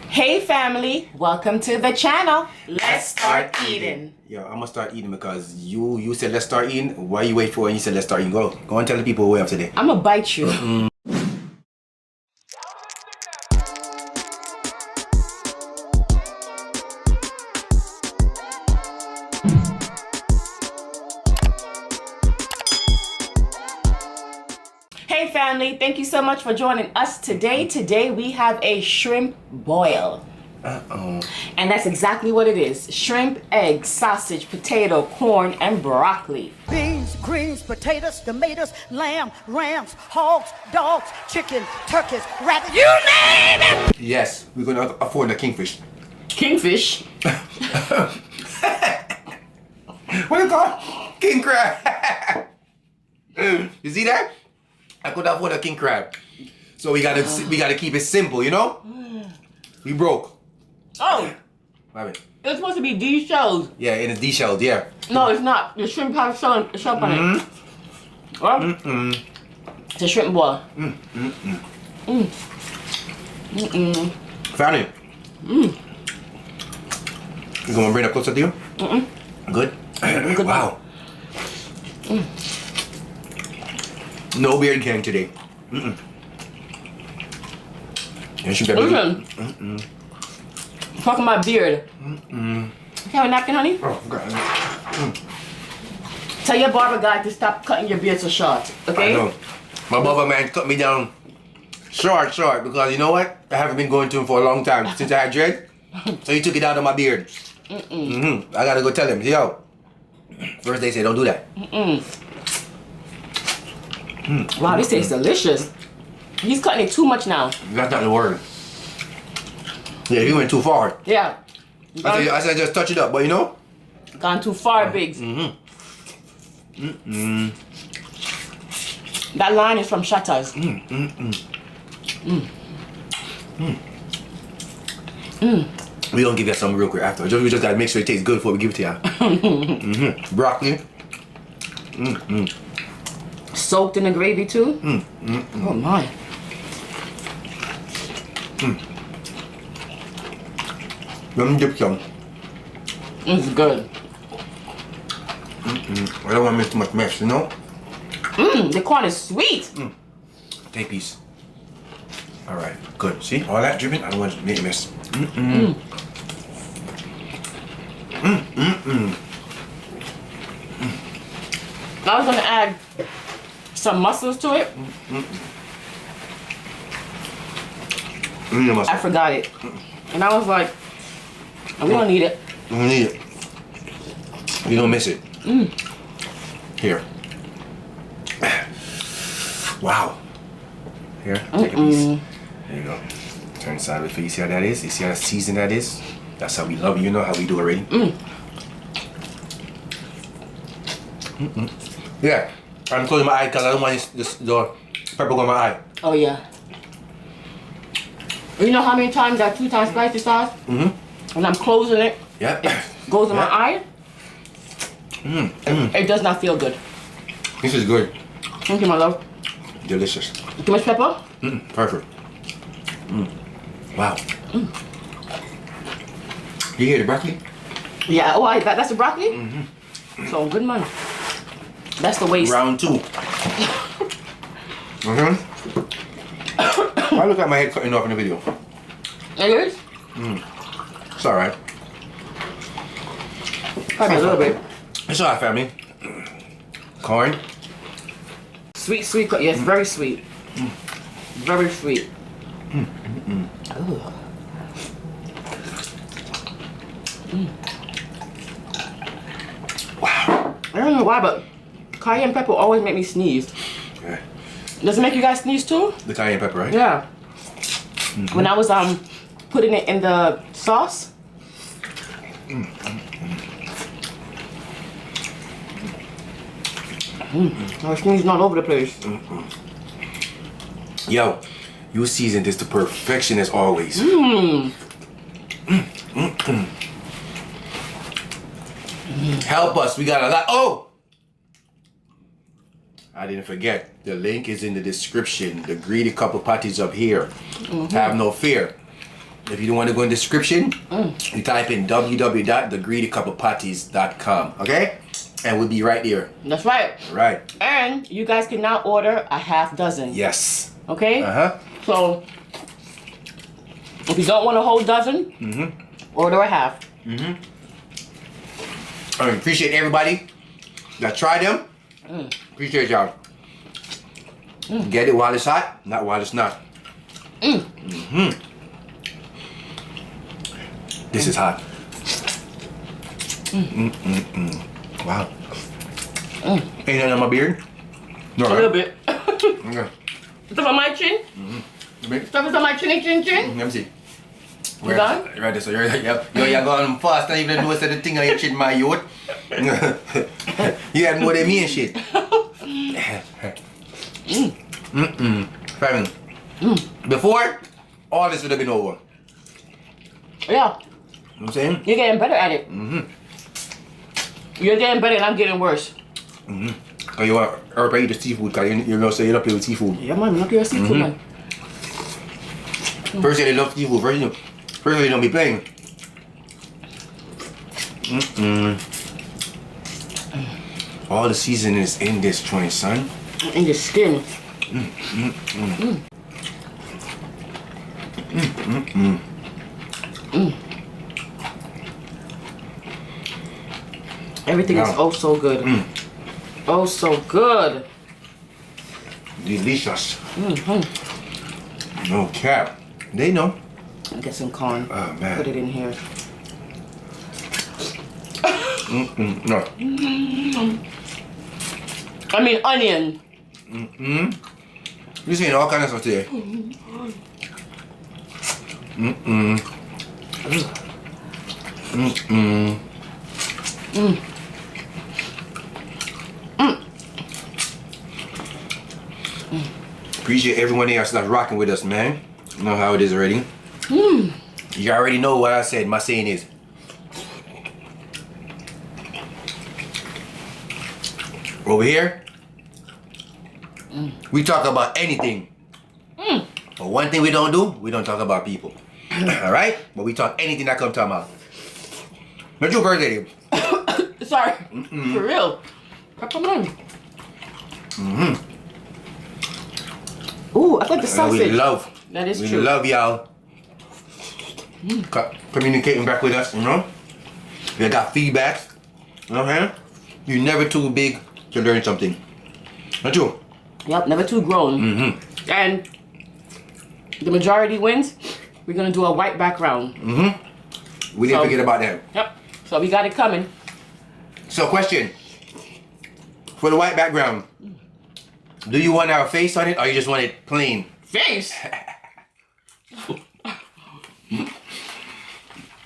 Hey family, welcome to the channel. Let's start eating. Yo, I'm gonna start eating because you said let's start eating. Why you wait for it? You said let's start eating. Go and tell the people what we have today. I'm gonna bite you. Hey family, thank you so much for joining us today. Today we have a shrimp boil. And that's exactly what it is. Shrimp, egg, sausage, potato, corn, and broccoli. Beans, greens, potatoes, tomatoes, lamb, rams, hogs, dogs, chicken, turkeys, rabbits, you name it! Yes, we're gonna afford the kingfish. Kingfish? What do you call it? King crab. You see that? I could afford a king crab. So we gotta keep it simple, you know? We broke. Oh, It's supposed to be D-shells. Yeah, in the D-shells, yeah. No, it's not. The shrimp has shell on it. Well, it's a shrimp boil. Found it. You gonna bring it closer to you? Good? Good. Wow. No beard gang today. Listen. Fucking my beard. You have a napkin, honey? Oh, God. Tell your barber guy to stop cutting your beard so short, okay? I know. My barber man cut me down short because you know what? I haven't been going to him for a long time since I had dread. So he took it out of my beard. I gotta go tell him, yo. First they say don't do that. Wow, this tastes delicious. He's cutting it too much now. That's not the word. Yeah, he went too far. Yeah. I said just touch it up, but you know? Gone too far, Biggs. That line is from Shutters. We gonna give you some real quick after. We just gotta make sure it tastes good before we give it to you. Broccoli. Soaked in the gravy too. Oh my. Let me dip some. It's good. I don't want to miss too much mess, you know? The corn is sweet. Take a piece. Alright, good. See? All that dripping? I don't want to make a mess. I was gonna add some mussels to it. I forgot it. And I was like, we don't need it. You don't need it. You don't miss it. Here. Wow. Here, take a piece. There you go. Turn it sideways for you. See how that is? You see how seasoned that is? That's how we love it. You know how we do already. Yeah. I'm closing my eye because I don't want the pepper go in my eye. Oh yeah. You know how many times that 2 times spicy sauce? When I'm closing it, Yeah. it goes in my eye. It does not feel good. This is good. Thank you, my love. Delicious. Too much pepper? Perfect. Wow. You hear the broccoli? Yeah. Oh, that's the broccoli? So good man. That's the waste. Round 2. Why look like my head cutting off in the video? It is? It's alright. Probably a little bit. It's alright, family. Corn. Sweet. Yes, very sweet. Very sweet. Wow. I don't know why, but cayenne pepper always make me sneeze. Okay. Does it make you guys sneeze too? The cayenne pepper, right? Yeah. When I was putting it in the sauce. I was sneezing all over the place. Yo, you seasoned this to perfection as always. Help us, we got a lot. Oh! I didn't forget. The link is in the description. The greedy couple parties up here. Have no fear. If you don't want to go in the description, you type in www.thegreedycouplepatties.com. Okay? And we'll be right there. That's right. Right. And you guys can now order a half dozen. Yes. Okay? Uh-huh. So, if you don't want a whole dozen, order a half. I appreciate everybody that tried them. Appreciate y'all. Get it while it's hot, not while it's not. This is hot. Wow. Ain't that on my beard? No, A little bit. Okay. Stuff on my chin? Stuff is on my chinny chin chin? Let me see. You done? Right there, so you're going fast, not even notice the thing on your chin, my youth. You had more than me and shit. Family. Before, all this would have been over. Yeah. You know what I'm saying? You're getting better at it. You're getting better and I'm getting worse. Cause you want everybody eat the seafood, cause you're gonna say you don't play with seafood. Yeah, man, look at your seafood, man. First they love seafood, first they don't be playing. All the seasoning is in this joint, son. In your skin. Everything is oh so good. Oh so good. Delicious. No cap. They know. Get some corn. Oh man. Put it in here. No. I mean onion. You seen all kinds of stuff today. Appreciate everyone else that's rocking with us, man. You know how it is already. You already know what I said. My saying is, over here, we talk about anything. But one thing we don't do, we don't talk about people. Alright? But we talk anything that comes to our mouth. What's your birthday? Sorry. For real. Come on. Ooh, I like the sausage. We love. That is we true. We love y'all. Communicating back with us, you know? We got feedback. You know what I'm saying? You're never too big to learn something. Not true? Yep, never too grown. And the majority wins. We're gonna do a white background. We didn't forget about that. Yep. So we got it coming. So question. For the white background, do you want our face on it or you just want it plain? Face.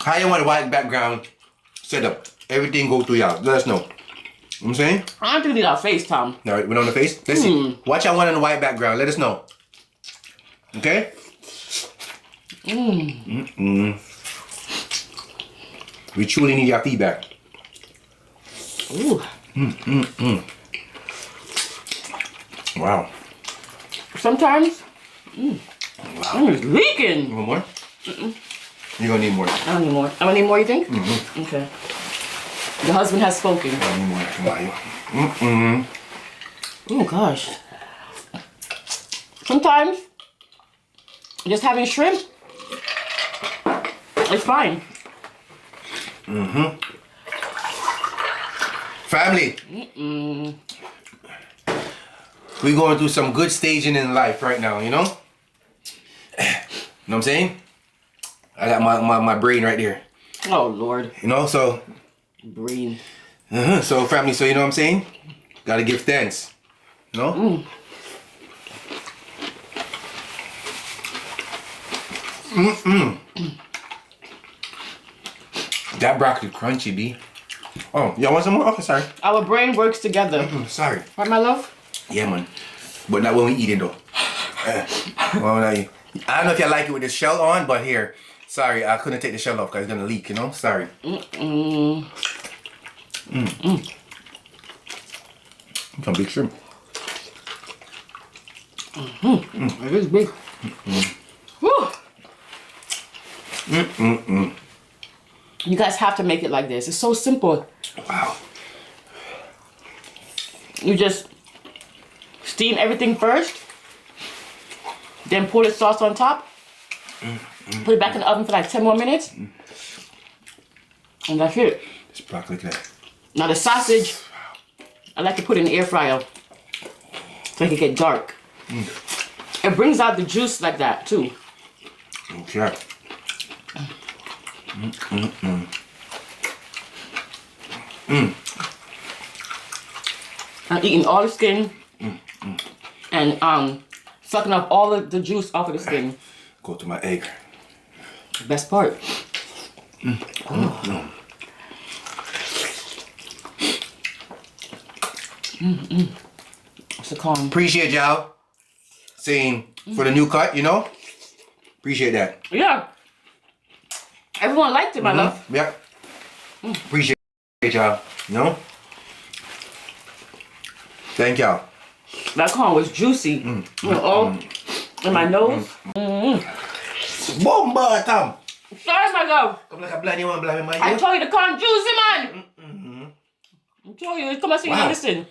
How you want a white background set up? Everything go through y'all. Let us know. You know what I'm saying? I don't think we need our face, Tom. Alright, we're on the face. Let's see. Watch out one on the white background. Let us know. Okay? We truly need your feedback. Ooh. Wow. Sometimes. Wow. It's leaking. You want more? You're gonna need more. I don't need more. I'm gonna need more, you think? Okay. The husband has spoken. I need more. Come on. Oh gosh. Sometimes just having shrimp, it's fine. Family. We're going through some good staging in life right now, you know? You know what I'm saying? I got my brain right there. Oh Lord. You know, so Brain. so family, so you know what I'm saying? Gotta give thanks. You know? That broccoli crunchy, B. Oh, y'all want some more? Okay, sorry. Our brain works together. Sorry. Right, my love? Yeah, man. But not when we eat it, though. Well, when I don't know if you like it with the shell on, but here. Sorry, I couldn't take the shell off because it's going to leak, you know? Sorry. Some big shrimp. It is big. Woo. You guys have to make it like this. It's so simple. Wow. You just steam everything first. Then pour the sauce on top. Put it back in the oven for like 10 more minutes. And that's it. It's broccoli there. Now the sausage, I like to put in the air fryer so it can get dark. It brings out the juice like that too. Okay. I'm eating all the skin and sucking up all of the juice off of the skin. Go to my egg. Best part. What's it called? Appreciate y'all saying for the new cut, you know? Appreciate that. Yeah. Everyone liked it, my love. Yeah. Appreciate y'all, you know? Thank y'all. That corn was juicy. Oh, in my nose. Bomba, Tom. Sorry, my love. Come like a bloody one, bloody man. I told you the corn juicy, man. I told you. Come and see me listen.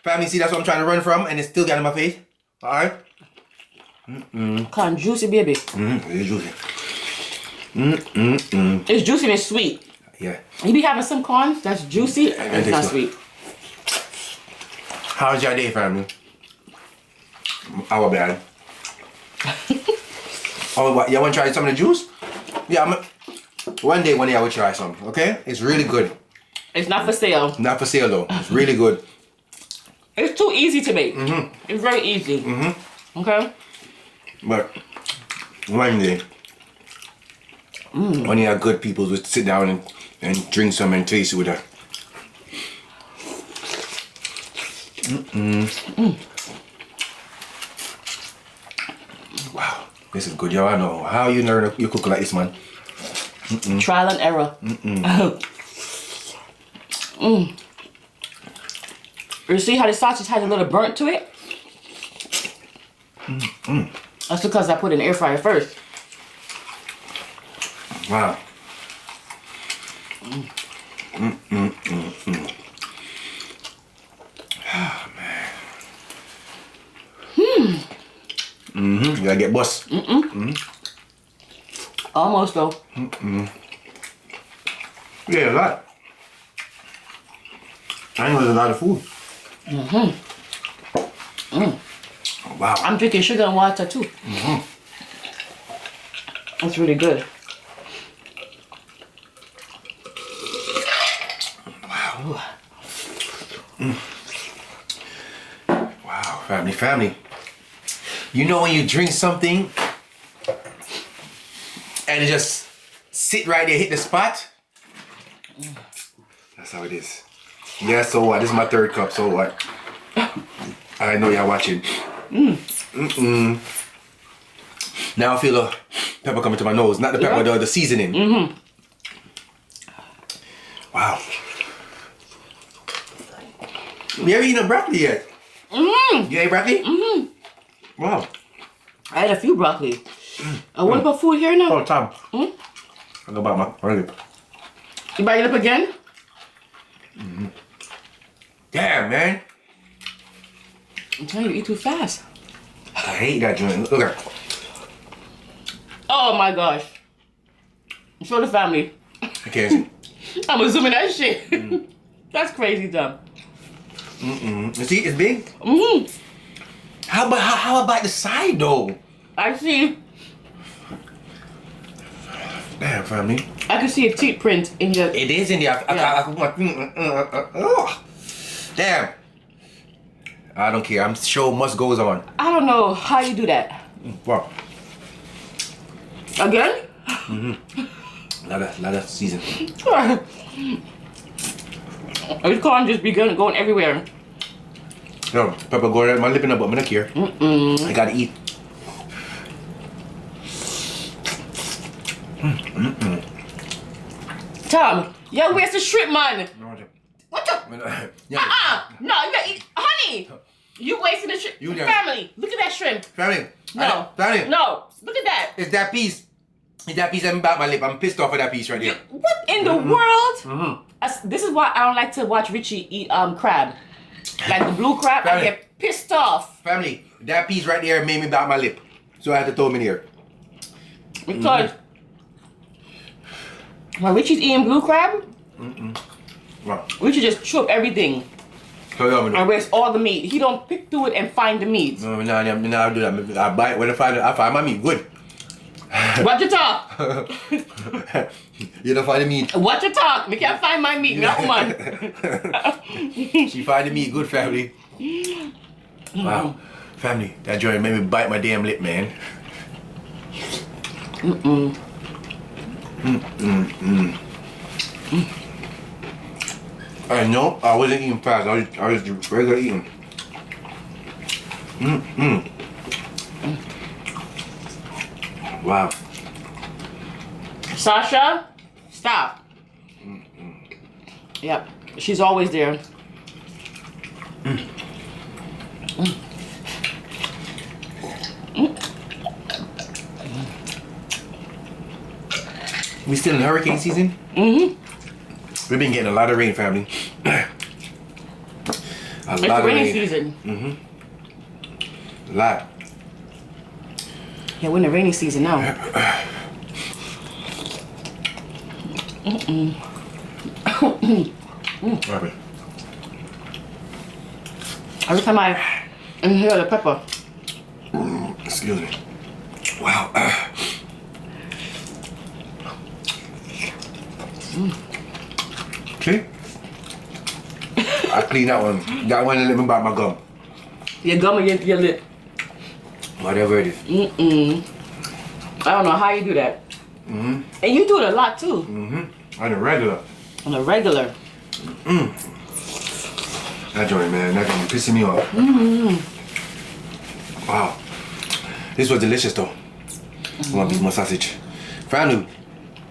Family, see, that's what I'm trying to run from, and it's still getting in my face. Alright? Corn juicy, baby. It's juicy. It's juicy and it's sweet. Yeah. You be having some corn that's juicy and it's not sweet. How's your day, family? Our bad. Oh, what? You want to try some of the juice? Yeah, one day I will try some, okay? It's really good. It's not for sale. Not for sale, though. It's really good. It's too easy to make. It's very easy. Okay? But one day, when you have good people to sit down and drink some and taste it with her. Wow, this is good. Yo, I know. How you learn you cook like this, man? Trial and error. You see how the sausage has a little burnt to it? That's because I put it in the air fryer first. Wow. Oh, man. You gotta get bust. Almost though. Yeah, a lot. I know there's a lot of food. Wow. I'm drinking sugar and water too. It's really good. Wow. Wow, family. You know when you drink something and it just sit right there, hit the spot? That's how it is. Yeah, so what? This is my third cup, so what? I know y'all watching. Now I feel the pepper coming to my nose. Not the pepper, the seasoning. Wow. You ever eaten a broccoli yet? You ate broccoli? Wow. I had a few broccoli. What about food here now? Oh, Tom. I go about my lip. You bite it up again? Damn, man. I'm telling you, eat too fast. I hate that joint. Look at it. Oh my gosh. Show the family. I can't see. I'm assuming that shit. That's crazy dumb. You see, it's big. How about the side though? I see. Damn, family. I can see a teeth print in your. It is in there. Damn. I don't care. I'm sure must goes on. I don't know how you do that. Wow. Again? Lot of season. This corn just be going everywhere. No, pepper go right my lipping up, but I'm not care. I gotta eat. Tom, yo, where's the shrimp, man? What the? No, you gotta eat. Honey, you wasting the shrimp. You done. Family, look at that shrimp. Family. No. Family. No, look at that. It's that piece. It's that piece that back my lip. I'm pissed off with that piece right there. What in the world? This is why I don't like to watch Richie eat crab. Like the blue crab, I get pissed off. Family, that piece right there made me back my lip. So I had to throw him in here. Because when Richie's eating blue crab, Wow. Richie just chew up everything So and waste all the meat. He don't pick through it and find the meat. No, I do that. I buy it when I find my meat. Good. Watch your talk. You don't find the meat. Watch your talk. Me can't find my meat, not woman. She find the meat. Good, family. Wow. Family, that joint made me bite my damn lip, man. I know I wasn't eating fast. I was just regular eating. Wow. Sasha, stop. Yep, she's always there. We still in hurricane season? We've been getting a lot of rain, family. It's rainy season. A lot. Yeah, we're in the rainy season now. What happened? Every time I inhale the pepper. Excuse me. Wow. See? I clean that one. That one let me bite my gum. Your gum against your lip. Whatever it is. I don't know how you do that. And you do it a lot too. On a regular. On a regular. That joint, man. That joint pissing me off. Wow. This was delicious though. I want to piece my sausage. Family,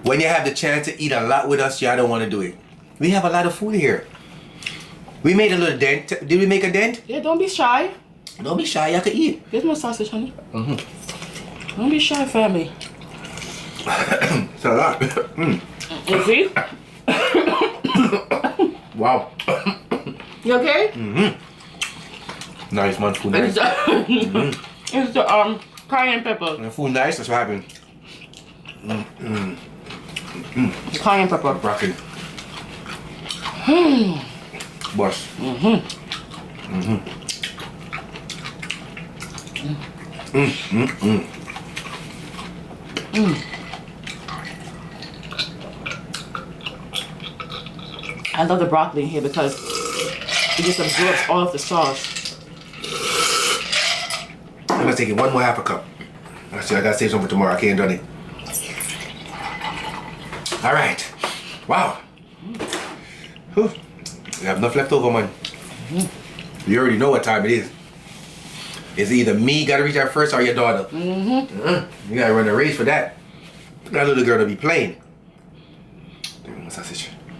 when you have the chance to eat a lot with us, y'all don't want to do it. We have a lot of food here. We made a little dent. Did we make a dent? Yeah, don't be shy. Don't be shy, y'all can eat. Here's my sausage, honey. Don't be shy, family. It's a lot. You see? Wow. You okay? Nice, man. Food nice. It's the cayenne pepper. And food nice, that's what happened. Cayenne pepper. Broccoli. Boss. I love the broccoli here because it just absorbs all of the sauce. I'm gonna take it one more half a cup. Actually, I gotta save some for tomorrow. I can't done it. All right. Wow. Whew. We have enough left over, man. You already know what time it is. It's either me gotta reach out first or your daughter. You gotta run a race for that. That little girl to be playing.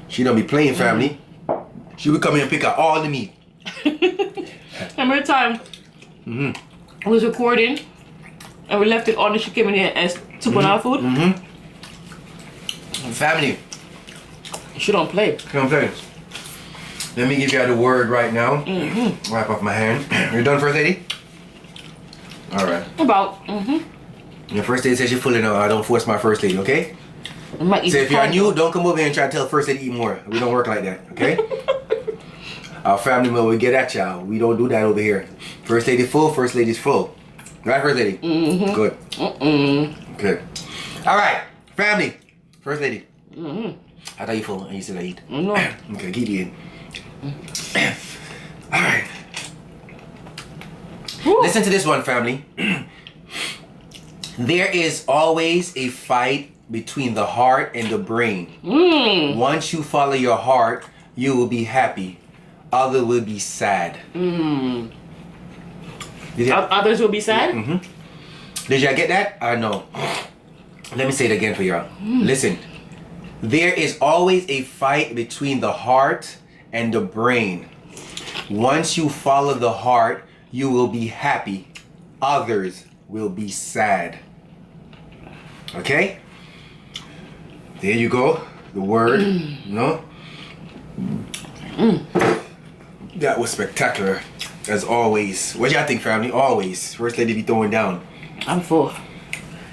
She don't be playing, family. She would come here and pick out all the meat. Remember the time I was recording and we left it on and she came in here and took on our food? Family. She don't play. Come play. Let me give you the word right now. Wipe off my hand. You done, First Lady? All right. About. Your First Lady says you're full enough. I don't force my First Lady, okay? So if you're new, don't come over here and try to tell First Lady to eat more. We don't work like that, okay? Our family member will get at y'all. We don't do that over here. First Lady full, First Lady's full. Right, First Lady? Good. Good. All right, family. First Lady. I thought you full and you said I eat. No. Okay, keep eating. All right. Listen to this one, family. There is always a fight between the heart and the brain. Once you follow your heart, you will be happy. Others will be sad. Others will be sad? Did y'all get that? I know. Let me say it again for y'all. Listen. There is always a fight between the heart and the brain. Once you follow the heart, you will be happy. Others will be sad. Okay? There you go. The word. You know? That was spectacular. As always. What y'all think, family? Always. First lady be throwing down. I'm full.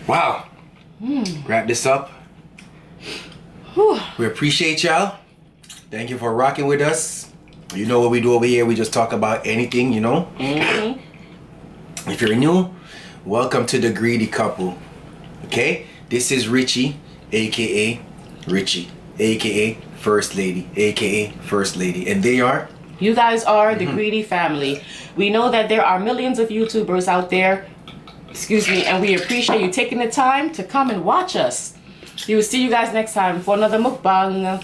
Wow. Wrap this up. Whew. We appreciate y'all. Thank you for rocking with us. You know what we do over here. We just talk about anything, you know? If you're new, welcome to the Greedy Couple. Okay? This is Richie, aka Richie, aka First Lady, aka First Lady. And they are? You guys are the Greedy family. We know that there are millions of YouTubers out there, excuse me, and we appreciate you taking the time to come and watch us. We will see you guys next time for another mukbang.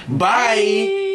Bye.